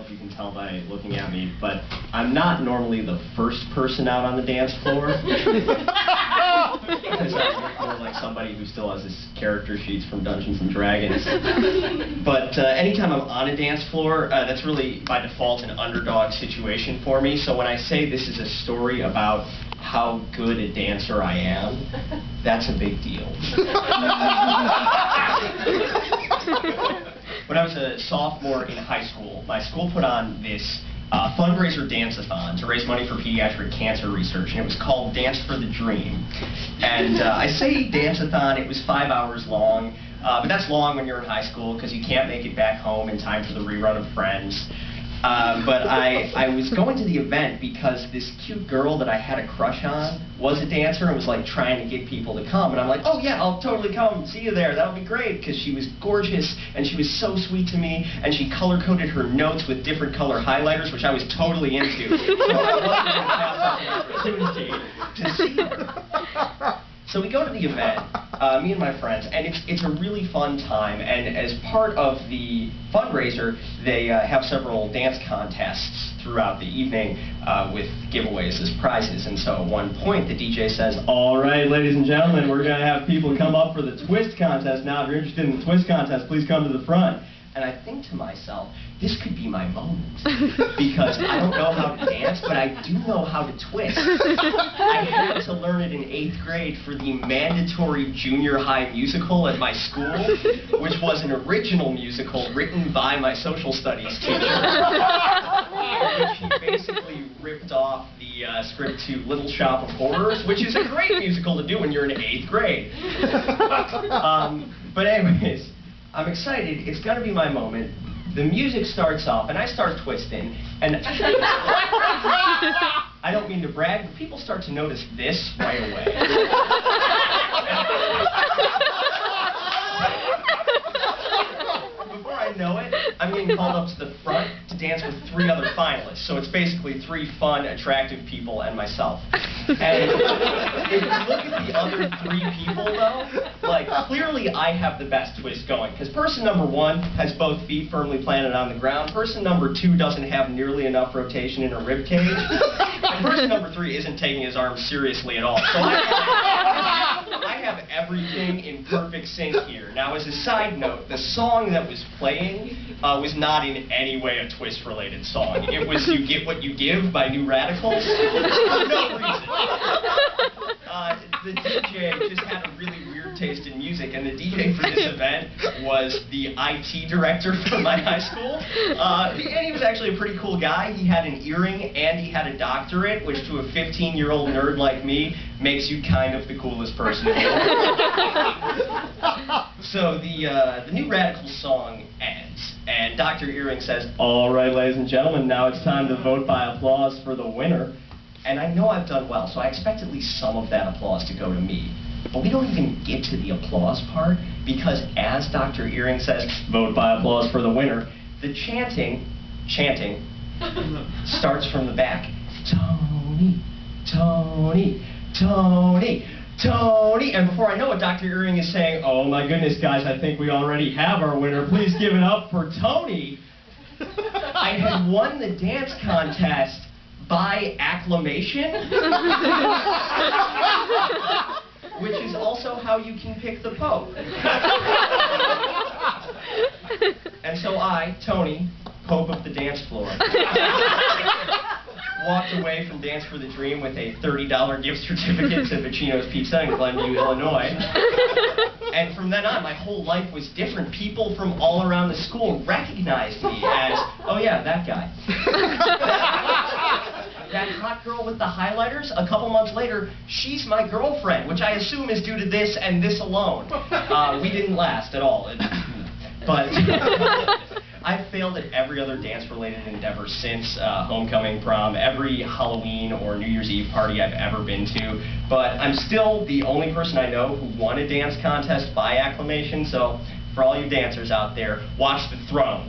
know if you can tell by looking at me, but I'm not normally the first person out on the dance floor. Because I look more like somebody who still has his character sheets from Dungeons and Dragons. But anytime I'm on a dance floor, that's really, by default, an underdog situation for me. So when I say this is a story about how good a dancer I am, that's a big deal. When I was a sophomore in high school, my school put on this fundraiser dance-a-thon to raise money for pediatric cancer research, and it was called Dance for the Dream. And I say dance-a-thon, it was 5 hours long, but that's long when you're in high school because you can't make it back home in time for the rerun of Friends. But I was going to the event because this cute girl that I had a crush on was a dancer and was like trying to get people to come. And I'm like, oh yeah, I'll totally come, see you there, that'll be great, because she was gorgeous and she was so sweet to me, and she color-coded her notes with different color highlighters, which I was totally into. So I wasn't going to pass up an opportunity to see her. So we go to the event, me and my friends, and it's a really fun time, and as part of the fundraiser, they have several dance contests throughout the evening with giveaways as prizes. And so at one point, the DJ says, all right, ladies and gentlemen, we're going to have people come up for the twist contest. Now, if you're interested in the twist contest, please come to the front. And I think to myself, this could be my moment, because I don't know how to dance, but I do know how to twist. I had to learn it in 8th grade for the mandatory junior high musical at my school, which was an original musical written by my social studies teacher, in which he basically ripped off the script to Little Shop of Horrors, which is a great musical to do when you're in 8th grade. But anyways, I'm excited. It's going to be my moment. The music starts off, and I start twisting, and I don't mean to brag, but people start to notice this right away. Before I know it, I'm getting called up to the front to dance with 3 other finalists, so it's basically 3 fun, attractive people and myself. And if you look at the other 3 people, though, like, clearly I have the best twist going, because person number 1 has both feet firmly planted on the ground, person number 2 doesn't have nearly enough rotation in her rib cage, and person number 3 isn't taking his arms seriously at all. So I have everything in perfect sync here. Now, as a side note, the song that was playing was not in any way a twist-related song. It was You Get What You Give by New Radicals, for no reason. The DJ just had a really weird taste in music, and the DJ for this event was the IT director for my high school. And he was actually a pretty cool guy. He had an earring and he had a doctorate, which to a 15-year-old nerd like me makes you kind of the coolest person in the world. So the New Radicals song ends, and Dr. Earring says, all right, ladies and gentlemen, now it's time to vote by applause for the winner. And I know I've done well, so I expect at least some of that applause to go to me. But we don't even get to the applause part, because as Dr. Earring says, vote by applause for the winner, the chanting starts from the back. Tony, Tony, Tony, Tony. And before I know it, Dr. Earring is saying, oh my goodness, guys, I think we already have our winner. Please give it up for Tony. I had won the dance contest by acclamation, which is also how you can pick the Pope. And so I, Tony, Pope of the dance floor, walked away from Dance for the Dream with a $30 gift certificate to Vicino's Pizza in Glenview, Illinois. And from then on, my whole life was different. People from all around the school recognized me as, oh yeah, that guy. That hot girl with the highlighters, a couple months later, she's my girlfriend, which I assume is due to this and this alone. We didn't last at all. But I've failed at every other dance-related endeavor since homecoming, prom, every Halloween or New Year's Eve party I've ever been to. But I'm still the only person I know who won a dance contest by acclamation, so for all you dancers out there, watch The Throne.